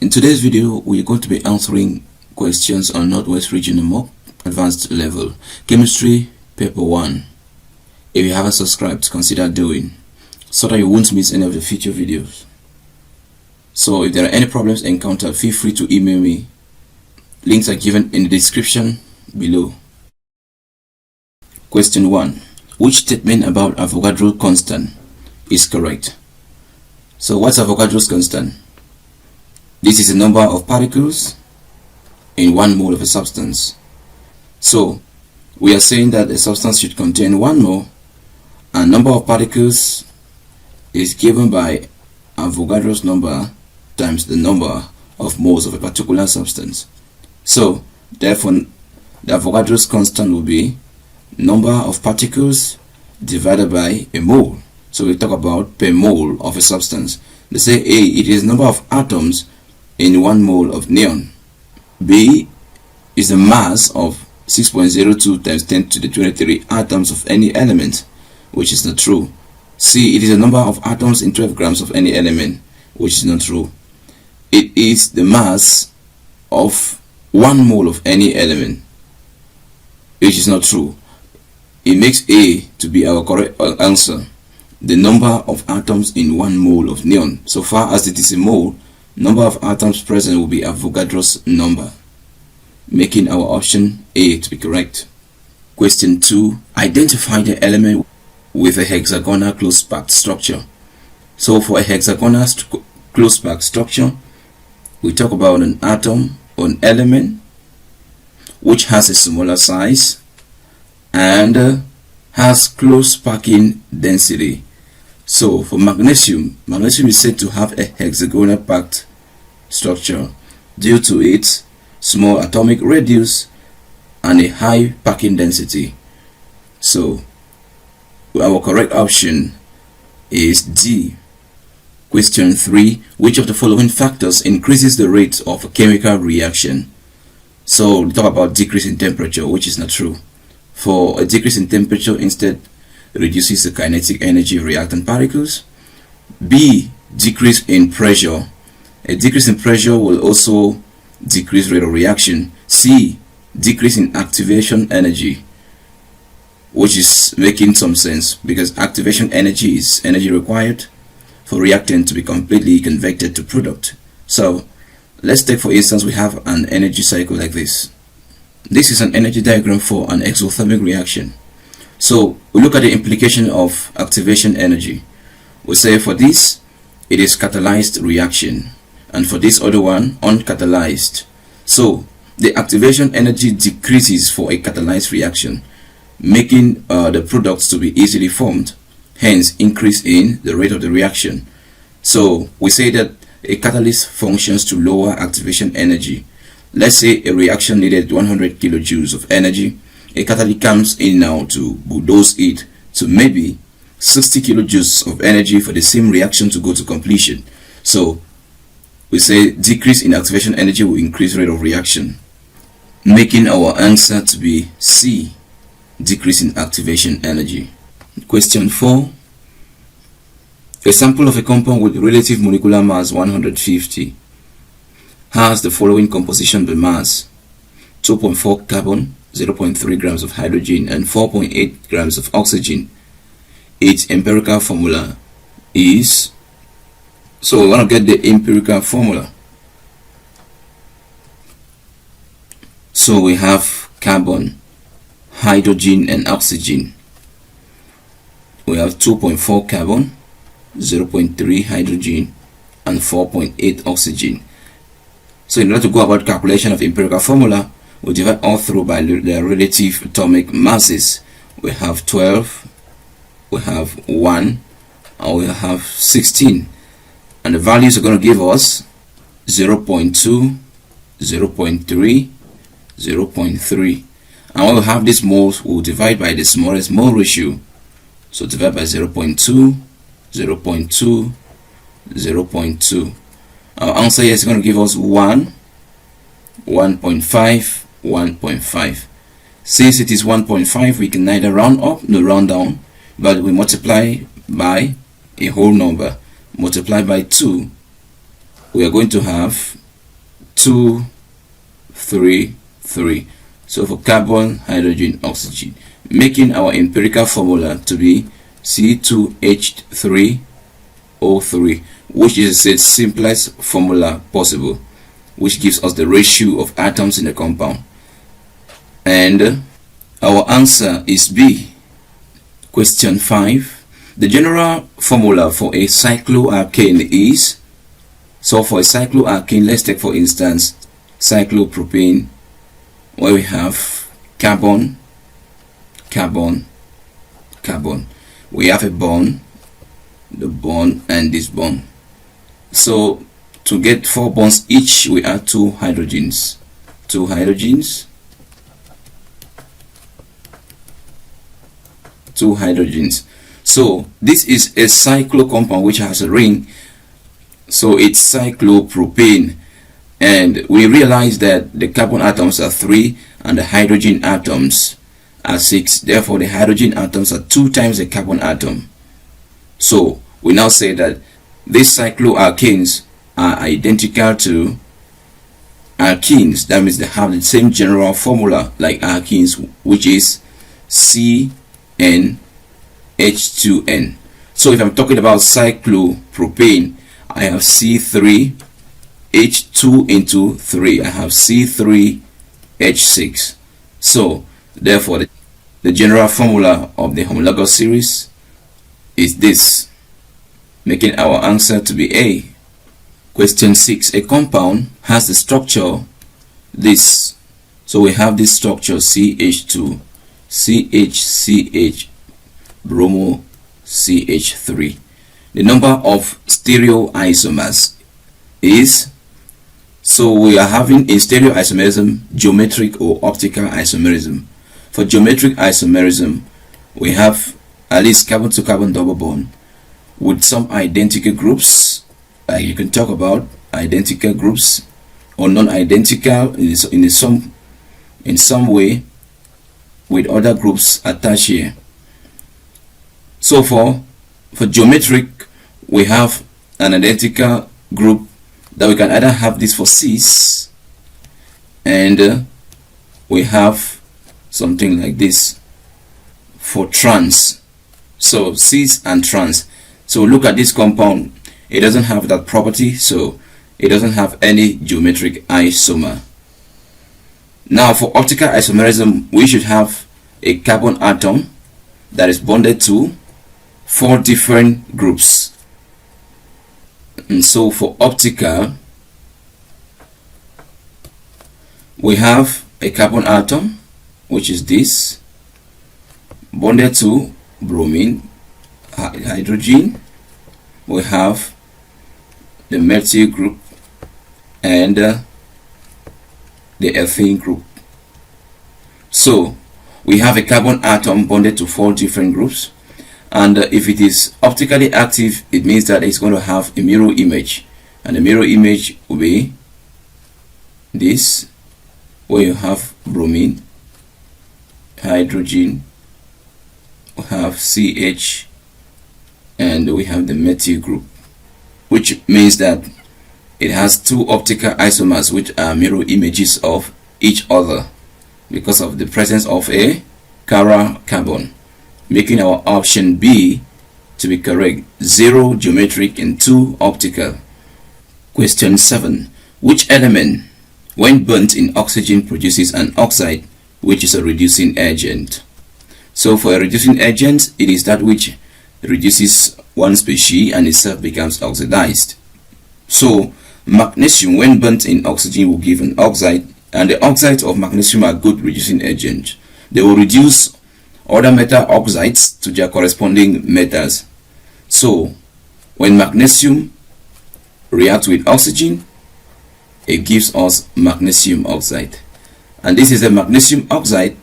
In today's video, we're going to be answering questions on Northwest Region more advanced level chemistry paper 1. If you haven't subscribed, consider doing so that you won't miss any of the future videos. So if there are any problems encountered, feel free to email me. Links are given in the description below. Question 1. Which statement about Avogadro constant is correct? So what's Avogadro's constant? This is the number of particles in 1 mole of a substance. So we are saying that a substance should contain 1 mole, and number of particles is given by Avogadro's number times the number of moles of a particular substance. So therefore the Avogadro's constant will be number of particles divided by a mole. So we talk about per mole of a substance. They say A, it is number of atoms in 1 mole of neon. B is the mass of 6.02 times 10 to the 23 atoms of any element, which is not true. C, it is the number of atoms in 12 grams of any element, which is not true. It is the mass of 1 mole of any element, which is not true. It makes A to be our correct answer. The number of atoms in 1 mole of neon. So far as it is a mole, number of atoms present will be Avogadro's number, making our option A to be correct. Question 2. Identify the element with a hexagonal close-packed structure. So for a hexagonal close-packed structure, we talk about an atom or an element which has a smaller size and has close packing density. So for magnesium is said to have a hexagonal packed structure due to its small atomic radius and a high packing density. So our correct option is D. Question 3. Which of the following factors increases the rate of a chemical reaction? So we talk about decrease in temperature, which is not true. For a decrease in temperature, instead reduces the kinetic energy of reactant particles. B, decrease in pressure. A decrease in pressure will also decrease rate of reaction. C, decrease in activation energy, which is making some sense because activation energy is energy required for reactant to be completely converted to product. So let's take, for instance, we have an energy cycle like this. This is an energy diagram for an exothermic reaction. So we look at the implication of activation energy. We say for this, it is catalyzed reaction, and for this other one, uncatalyzed. So the activation energy decreases for a catalyzed reaction, making the products to be easily formed, hence increase in the rate of the reaction. So we say that a catalyst functions to lower activation energy. Let's say a reaction needed 100 kilojoules of energy. A catalyst comes in now to bulldoze it to maybe 60 kilojoules of energy for the same reaction to go to completion. So we say decrease in activation energy will increase rate of reaction, making our answer to be C, decrease in activation energy. Question 4. A sample of a compound with relative molecular mass 150 has the following composition by mass: 2.4 carbon, 0.3 grams of hydrogen, and 4.8 grams of oxygen. Its empirical formula is, so we want to get the empirical formula. So we have carbon, hydrogen, and oxygen. We have 2.4 carbon, 0.3 hydrogen, and 4.8 oxygen. So in order to go about calculation of empirical formula, we divide all through by their relative atomic masses. We have 12, we have 1, and we have 16. And the values are going to give us 0.2, 0.3, 0.3. And when we have these moles, we'll divide by the smallest mole ratio. So divide by 0.2, 0.2, 0.2. Our answer here is going to give us 1, 1.5, 1.5. Since it is 1.5, we can neither round up nor round down, but we multiply by a whole number. Multiply by 2, we are going to have 2 3 3. So for carbon, hydrogen, oxygen, making our empirical formula to be C2H3O3, which is the simplest formula possible, which gives us the ratio of atoms in the compound. And our answer is B. Question 5. The general formula for a cycloalkane is, so for a cycloalkane, let's take for instance cyclopropane, where we have carbon, carbon, carbon. We have a bond, the bond, and this bond. So to get 4 bonds each, we add 2 hydrogens, 2 hydrogens, 2 hydrogens. So this is a cyclo compound which has a ring, so it's cyclopropane. And we realize that the carbon atoms are 3 and the hydrogen atoms are 6. Therefore, the hydrogen atoms are 2 times the carbon atom. So we now say that these cycloalkanes are identical to alkenes. That means they have the same general formula like alkenes, which is CnH2n. So if I'm talking about cyclopropane, I have C3H2 into 3. I have C3H6. So therefore the general formula of the homologous series is this, making our answer to be A. Question 6. A compound has the structure this. So we have this structure CH2, CH, bromo, CH3. The number of stereoisomers is, so we are having in stereoisomerism geometric or optical isomerism. For geometric isomerism, we have at least carbon to carbon double bond with some identical groups. You can talk about identical groups or non-identical in some way with other groups attached here. So for geometric, we have an identical group that we can either have this for cis, and we have something like this for trans. So cis and trans. So look at this compound, it doesn't have that property, so it doesn't have any geometric isomer. Now for optical isomerism, we should have a carbon atom that is bonded to 4 different groups. And so for optical, we have a carbon atom, which is this, bonded to bromine, hydrogen. We have the methyl group and the ethane group. So we have a carbon atom bonded to 4 different groups, and if it is optically active, it means that it's going to have a mirror image, and the mirror image will be this, where you have bromine, hydrogen, we have CH, and we have the methyl group, which means that it has 2 optical isomers which are mirror images of each other because of the presence of a chiral carbon, making our option B to be correct, 0 geometric and 2 optical. Question 7. Which element, when burnt in oxygen, produces an oxide, which is a reducing agent? So for a reducing agent, it is that which reduces one species and itself becomes oxidized. So magnesium, when burnt in oxygen, will give an oxide, and the oxides of magnesium are good reducing agents. They will reduce other metal oxides to their corresponding metals. So when magnesium reacts with oxygen, it gives us magnesium oxide, and this is a magnesium oxide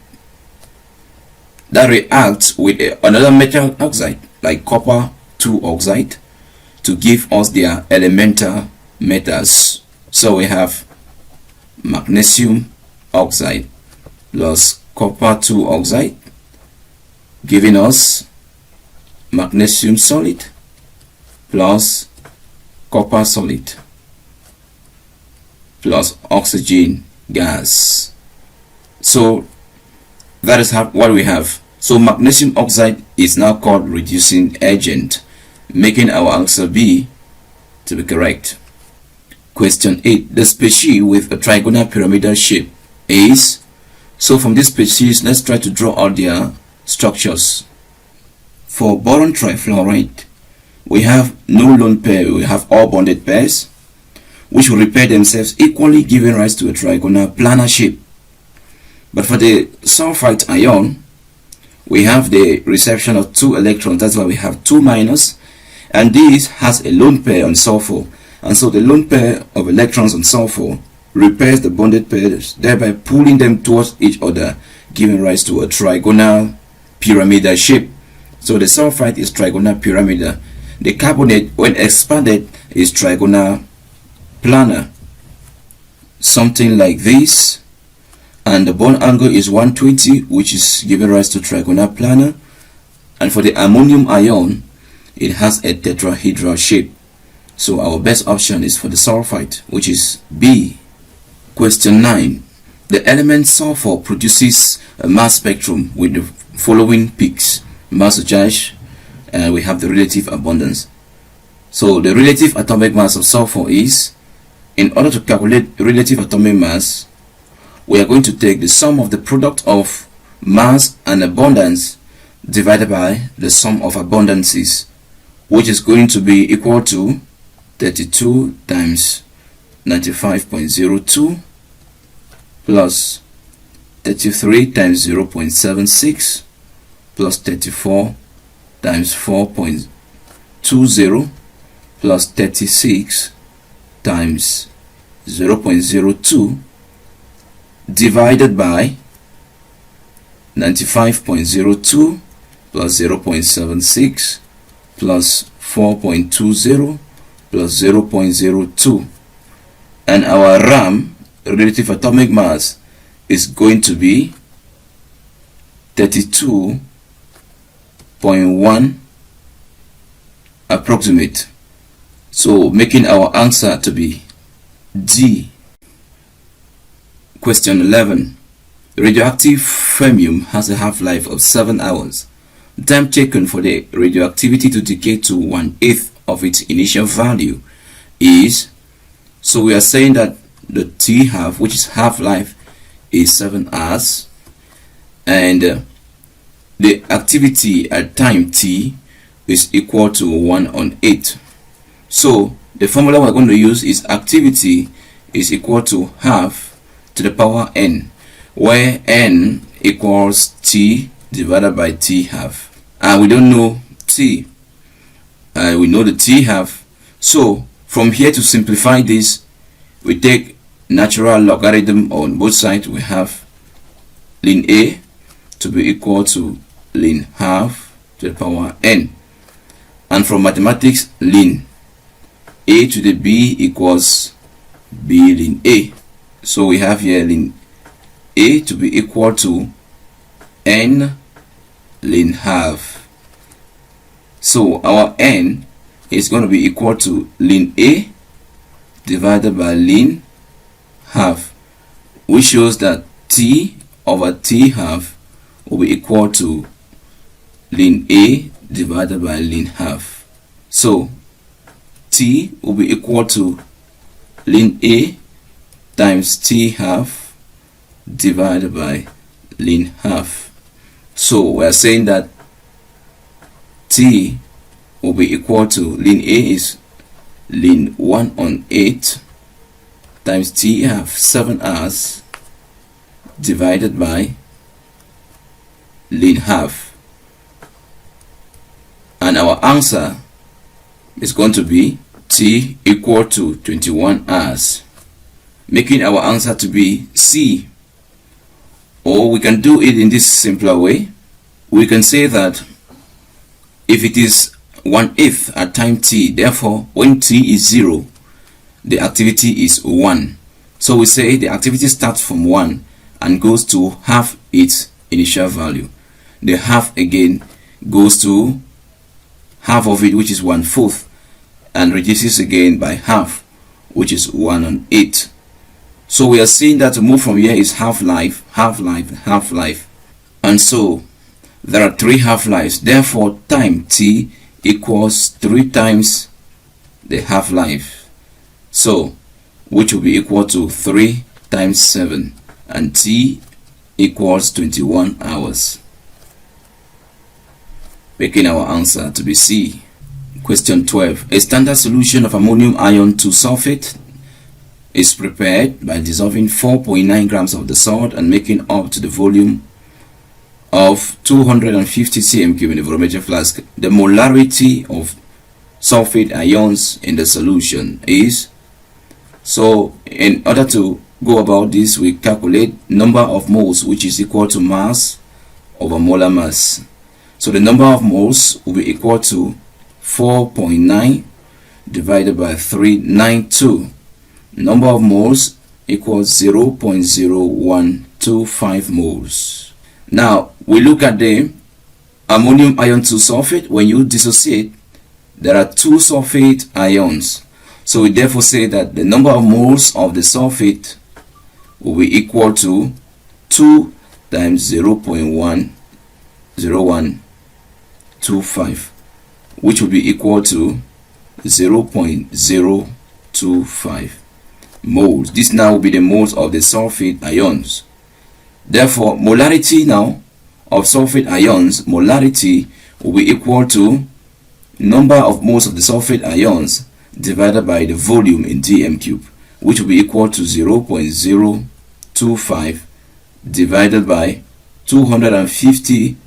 that reacts with another metal oxide like copper 2 oxide to give us their elemental metals. So we have magnesium oxide plus copper 2 oxide giving us magnesium solid plus copper solid. plus oxygen gas. So that is what we have. So magnesium oxide is now called reducing agent, making our answer B to be correct. Question 8. The species with a trigonal pyramidal shape is. So from this species, let's try to draw out their structures. For boron trifluoride, we have no lone pair, we have all bonded pairs, which will repair themselves equally, giving rise to a trigonal planar shape. But for the sulphate ion, we have the reception of 2 electrons, that's why we have 2 minus, and this has a lone pair on sulfur, and so the lone pair of electrons on sulfur repairs the bonded pairs, thereby pulling them towards each other, giving rise to a trigonal pyramidal shape. So the sulphate is trigonal pyramidal. The carbonate, when expanded, is trigonal planar, something like this, and the bond angle is 120, which is giving rise to trigonal planar. And for the ammonium ion, it has a tetrahedral shape. So our best option is for the sulphate, which is B. Question 9. The element sulfur produces a mass spectrum with the following peaks: mass charge, and we have the relative abundance. So the relative atomic mass of sulfur is, in order to calculate relative atomic mass, we are going to take the sum of the product of mass and abundance divided by the sum of abundances, which is going to be equal to 32 times 95.02 plus 33 times 0.76 plus 34 times 4.20 plus 36 times 0.02 divided by 95.02 plus 0.76 plus 4.20 plus 0.02, and our RAM, relative atomic mass, is going to be 32.1 approximate, so making our answer to be D. Question 11. Radioactive fermium has a half-life of 7 hours. The time taken for the radioactivity to decay to 1/8 of its initial value is, so we are saying that the T half, which is half-life, is 7 hours, and the activity at time T is equal to 1/8. So the formula we're going to use is activity is equal to half to the power n, where n equals T divided by T half, and we don't know T, we know the T half. So from here, to simplify this, we take natural logarithm on both sides. We have ln A to be equal to ln half to the power n, and from mathematics, ln A to the B equals B ln A. So we have here ln A to be equal to n ln half. So our n is going to be equal to ln A divided by ln half, which shows that T over T half will be equal to ln A divided by ln half. So T will be equal to ln A times T half divided by ln half. So we are saying that T will be equal to ln A is ln 1/8 times T half, 7 hours, divided by ln half, and our answer is going to be T equal to 21 hours, making our answer to be C. Or we can do it in this simpler way. We can say that if it is 1/8 at time T, therefore when T is 0, the activity is 1. So we say the activity starts from 1 and goes to half its initial value. The half again goes to half of it, which is 1/4, and reduces again by half, which is 1/8. So we are seeing that to move from here is half-life, half-life, half-life. And so there are 3 half-lives. Therefore, time T equals 3 times the half-life. So, which will be equal to 3 times 7. And T equals 21 hours. Making our answer to be C. Question 12. A standard solution of ammonium ion to sulphate is prepared by dissolving 4.9 grams of the salt and making up to the volume of 250 cm3 in a volumetric flask. The molarity of sulphate ions in the solution is. So in order to go about this, we calculate number of moles, which is equal to mass over molar mass. So the number of moles will be equal to 4.9 divided by 392. Number of moles equals 0.0125 moles. Now we look at the ammonium ion to sulphate. When you dissociate, there are 2 sulphate ions. So we therefore say that the number of moles of the sulphate will be equal to 2 times 0.0125, which will be equal to 0.025 moles. This now will be the moles of the sulphate ions. Therefore, molarity now of sulphate ions, molarity will be equal to number of moles of the sulphate ions divided by the volume in dm³, which will be equal to 0.025 divided by 250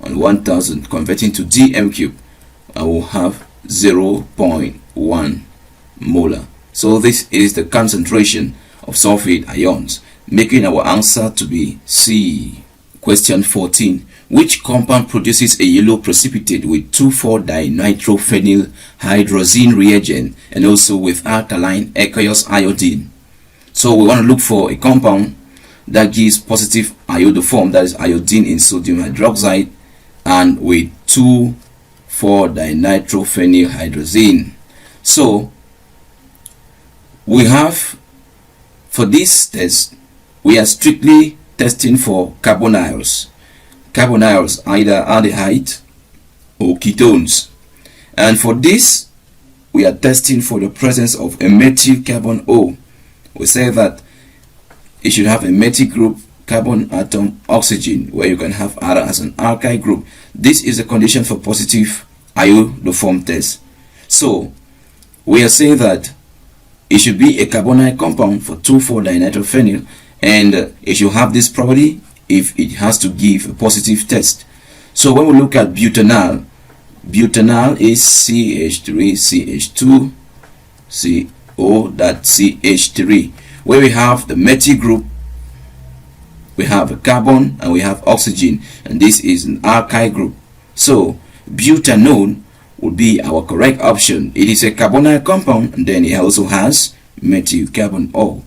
on 1000, converting to dm³. I will have 0.1 molar. So this is the concentration of sulphate ions, making our answer to be C. Question 14. Which compound produces a yellow precipitate with 2,4-dinitrophenyl hydrazine reagent and also with alkaline aqueous iodine? So we want to look for a compound that gives positive iodoform, that is iodine in sodium hydroxide, and with 2,4-dinitrophenyl hydrazine. So we have, for this test, we are strictly testing for carbonyls. Carbonyls, either aldehyde or ketones. And for this, we are testing for the presence of a methyl carbon O. We say that it should have a methyl group, carbon atom, oxygen, where you can have R as an alkyl group. This is a condition for positive iodoform test. So we are saying that it should be a carbonyl compound for 2,4-dinitrophenyl, and it should have this property if it has to give a positive test. So when we look at butanol, butanol is CH3CH2 CO.CH3, where we have the methyl group, we have a carbon, and we have oxygen, and this is an alkyl group. So butanol would be our correct option. It is a carbonyl compound, and then it also has methyl carbon O.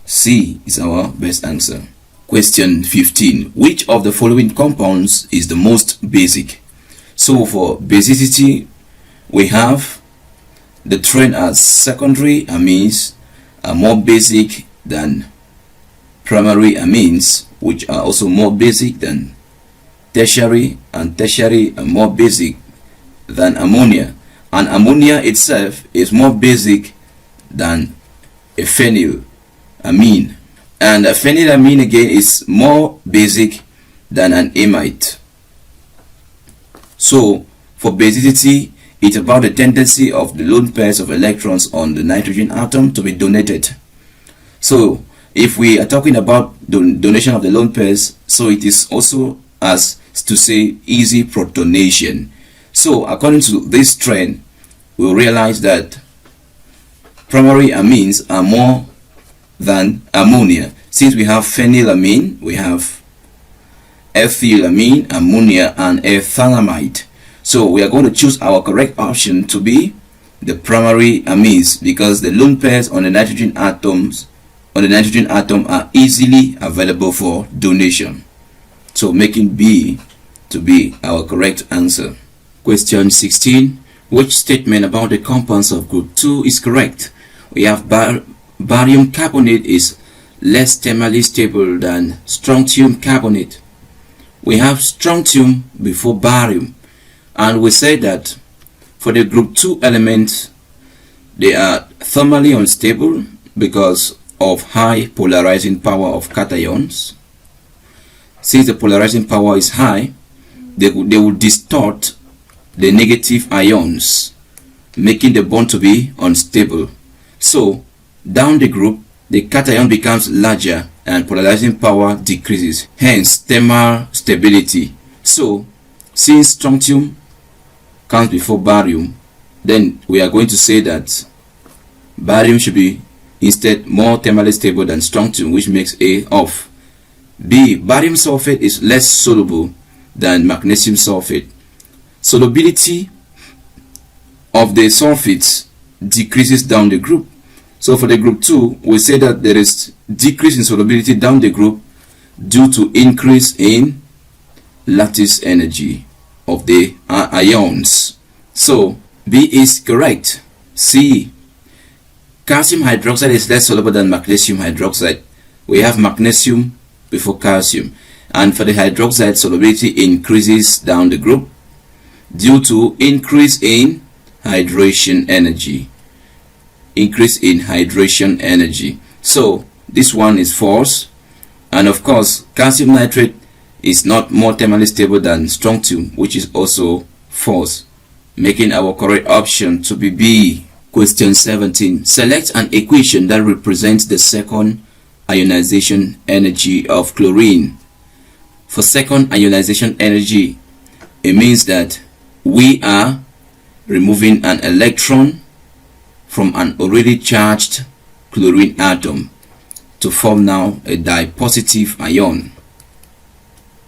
C is our best answer. Question 15. Which of the following compounds is the most basic? So for basicity, we have the trend as secondary amines are more basic than primary amines, which are also more basic than tertiary, and tertiary are more basic than ammonia, and ammonia itself is more basic than a phenylamine, and a phenylamine again is more basic than an amide. So for basicity, it's about the tendency of the lone pairs of electrons on the nitrogen atom to be donated. So if we are talking about donation of the lone pairs, so it is also as to say easy protonation. So according to this trend, we'll realize that primary amines are more than ammonia. Since we have phenylamine, we have ethylamine, ammonia, and ethanamide. So we are going to choose our correct option to be the primary amines, because the lone pairs on the nitrogen atoms are easily available for donation. So making B to be our correct answer. Question 16. Which statement about the compounds of group 2 is correct? We have barium carbonate is less thermally stable than strontium carbonate. We have strontium before barium, and we say that for the group 2 elements, they are thermally unstable because of high polarizing power of cations. Since the polarizing power is high, they will distort the negative ions, making the bond to be unstable. So down the group, the cation becomes larger and polarizing power decreases, hence thermal stability. So since strontium comes before barium, then we are going to say that barium should be instead more thermally stable than strontium, which makes A off. B. Barium sulfate is less soluble than magnesium sulfate. Solubility of the sulfates decreases down the group. So for the group 2, we say that there is decrease in solubility down the group due to increase in lattice energy of the ions. So B is correct. C. Calcium hydroxide is less soluble than magnesium hydroxide. We have magnesium before calcium, and for the hydroxide, solubility increases down the group due to increase in hydration energy. So this one is false, and of course calcium nitrate is not more thermally stable than strontium, which is also false, making our correct option to be B. Question 17. Select an equation that represents the second ionization energy of chlorine. For second ionization energy, it means that we are removing an electron from an already charged chlorine atom to form now a dipositive ion,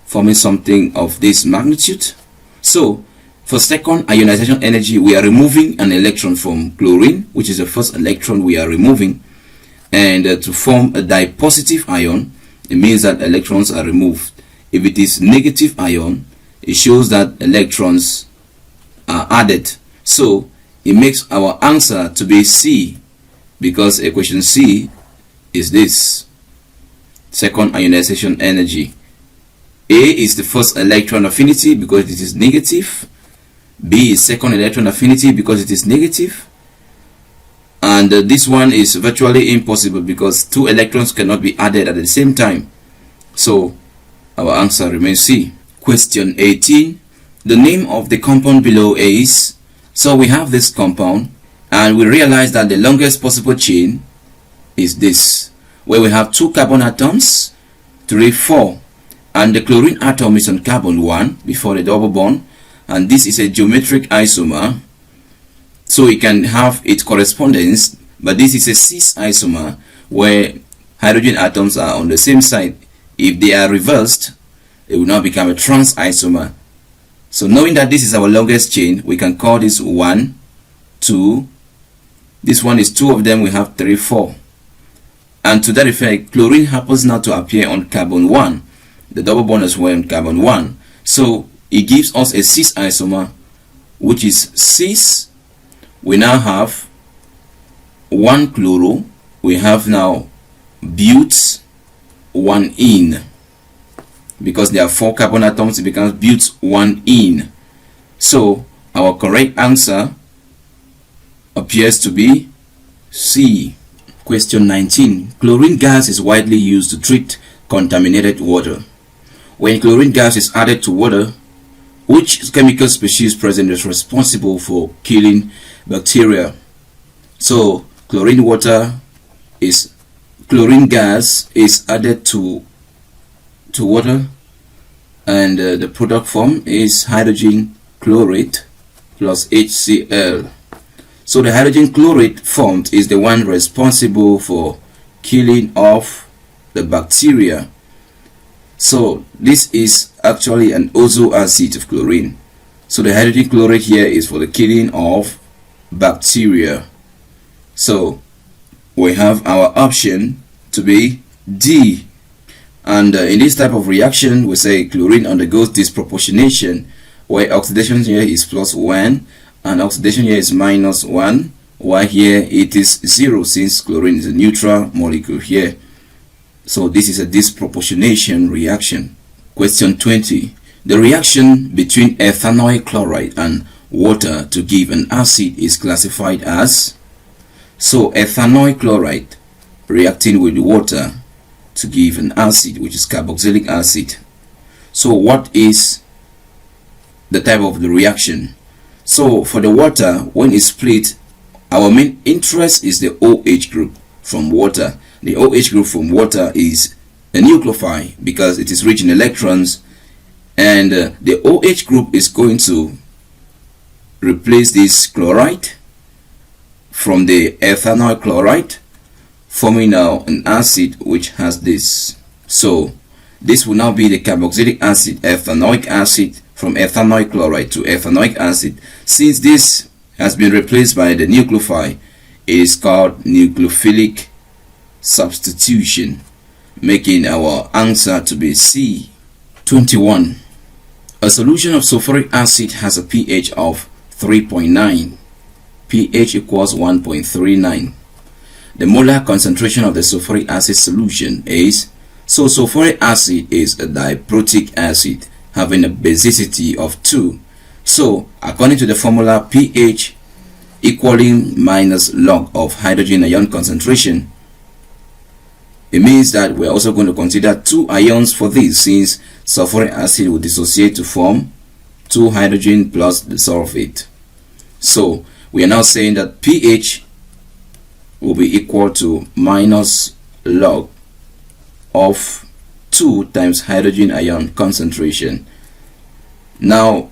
forming something of this magnitude. So for second ionization energy, we are removing an electron from chlorine, which is the first electron we are removing, and to form a dipositive ion, it means that electrons are removed. If it is negative ion, it shows that electrons are added. So it makes our answer to be C, because equation C is this: second ionization energy. A is the first electron affinity because it is negative. B is second electron affinity because it is negative. And this one is virtually impossible because two electrons cannot be added at the same time. So our answer remains C. Question 18. The name of the compound below is, so we have this compound and we realize that the longest possible chain is this, where we have two carbon atoms, 3, 4, and the chlorine atom is on carbon 1 before the double bond, and this is a geometric isomer, so it can have its correspondence, but this is a cis isomer where hydrogen atoms are on the same side. If they are reversed, it will now become a trans isomer. So knowing that this is our longest chain, we can call this 1, 2, this one is 2 of them, we have 3, 4. And to that effect, chlorine happens now to appear on carbon 1. The double bond as well on carbon 1. So it gives us a cis isomer, which is cis. We now have 1 chloro. We have now but 1 ene. Because there are 4 carbon atoms, it becomes but 1 ene. So our correct answer appears to be C. Question 19. Chlorine gas is widely used to treat contaminated water. When chlorine gas is added to water, which chemical species present is responsible for killing bacteria? So chlorine gas is added to water, and the product form is hydrogen chlorate plus HCl. So the hydrogen chlorate formed is the one responsible for killing off the bacteria. So this is actually an ozo acid of chlorine. So the hydrogen chlorate here is for the killing of bacteria. So we have our option to be D. And in this type of reaction, we say chlorine undergoes disproportionation, where oxidation here is +1 and oxidation here is -1, while here it is 0 since chlorine is a neutral molecule here. So this is a disproportionation reaction. Question 20. The reaction between ethanol chloride and water to give an acid is classified as. So ethanol chloride reacting with water to give an acid, which is carboxylic acid. So what is the type of the reaction? So for the water, when it's split, our main interest is the OH group from water. The OH group from water is a nucleophile because it is rich in electrons, and the OH group is going to replace this chloride from the ethanol chloride, forming now an acid which has this. So this will now be the carboxylic acid, ethanoic acid, from ethanol chloride to ethanoic acid. Since this has been replaced by the nucleophile, it is called nucleophilic substitution, making our answer to be C. 21. A solution of sulfuric acid has a pH of 3.9. pH equals 1.39. The molar concentration of the sulfuric acid solution is, so sulfuric acid is a diprotic acid having a basicity of 2. So according to the formula, pH equaling minus log of hydrogen ion concentration, it means that we're also going to consider 2 ions for this, since sulfuric acid will dissociate to form 2 hydrogen plus the sulfate. So we are now saying that pH will be equal to minus log of 2 times hydrogen ion concentration. Now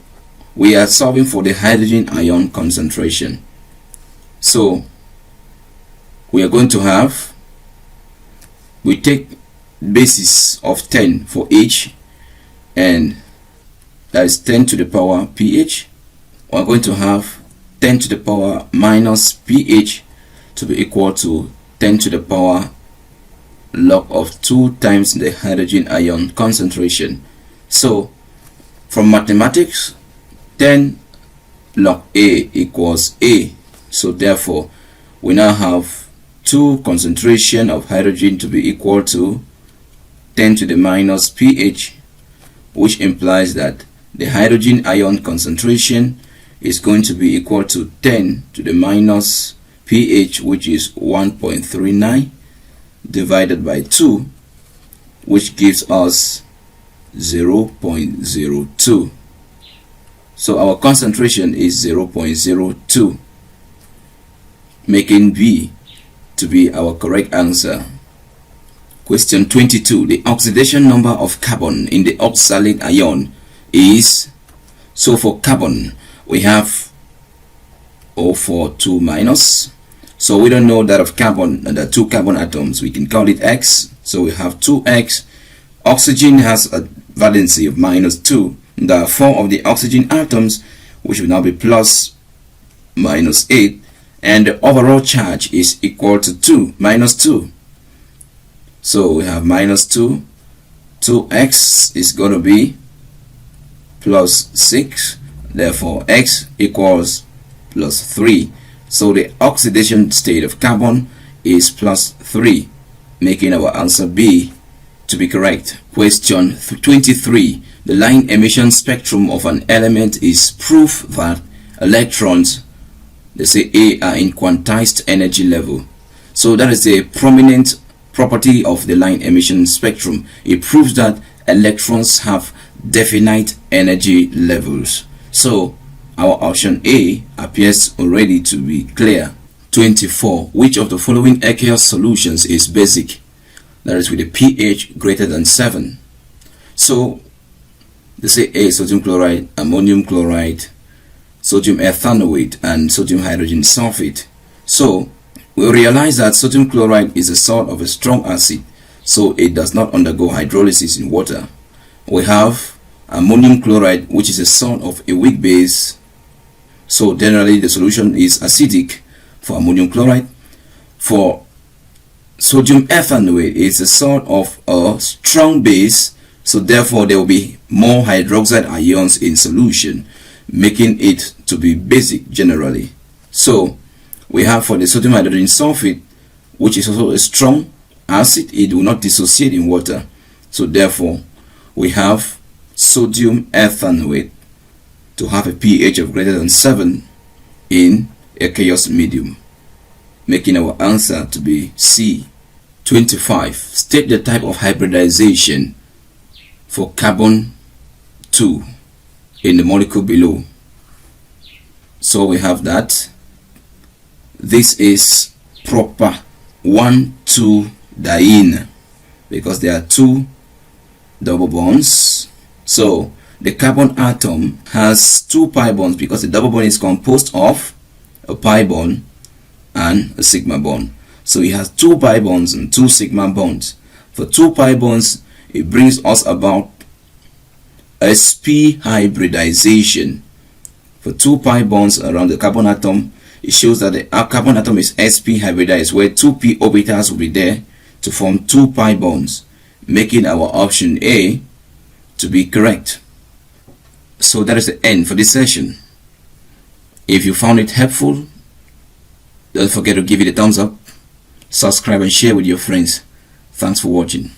we are solving for the hydrogen ion concentration. So we are going to have, we take basis of 10 for each, and that is 10 to the power pH. We're going to have 10 to the power minus pH to be equal to 10 to the power log of 2 times the hydrogen ion concentration. So from mathematics, 10 log A equals A. So therefore we now have 2 concentration of hydrogen to be equal to 10 to the minus pH, which implies that the hydrogen ion concentration is going to be equal to 10 to the minus pH, which is 1.39 divided by 2, which gives us 0.02. So our concentration is 0.02, making B to be our correct answer. Question 22. The oxidation number of carbon in the oxalic ion is, so for carbon we have O42 minus. So we don't know that of carbon, and there are 2 carbon atoms, we can call it X. So we have 2X. Oxygen has a valency of -2. There are 4 of the oxygen atoms, which will now be plus -8, and the overall charge is equal to -2. So we have -2. 2x is going to be plus 6. Therefore x equals plus 3. So the oxidation state of carbon is plus 3, making our answer B to be correct. Question 23. The line emission spectrum of an element is proof that electrons, they say A, are in quantized energy level. So that is a prominent property of the line emission spectrum. It proves that electrons have definite energy levels. So our option A appears already to be clear. 24. Which of the following aqueous solutions is basic? That is with a pH greater than 7. So they say A, sodium chloride, ammonium chloride, sodium ethanoate, and sodium hydrogen sulfate. So we realize that sodium chloride is a salt of a strong acid, so it does not undergo hydrolysis in water. We have ammonium chloride, which is a salt of a weak base, so generally the solution is acidic for ammonium chloride. For sodium ethanoate, it's a salt of a strong base, so therefore there will be more hydroxide ions in solution, making it to be basic generally. So We have for the sodium hydrogen sulphate, which is also a strong acid, it will not dissociate in water. So therefore, we have sodium ethanoate to have a pH of greater than 7 in aqueous medium, making our answer to be C. 25. State the type of hybridization for carbon 2 in the molecule below. So we have that. This is proper 1,2-diene because there are 2 double bonds. So the carbon atom has 2 pi bonds because the double bond is composed of a pi bond and a sigma bond. So it has 2 pi bonds and 2 sigma bonds. For 2 pi bonds, it brings us about sp hybridization. For 2 pi bonds around the carbon atom, it shows that the carbon atom is sp hybridized, where 2 p orbitals will be there to form 2 pi bonds, making our option A to be correct. So that is the end for this session. If you found it helpful, don't forget to give it a thumbs up, subscribe and share with your friends. Thanks for watching.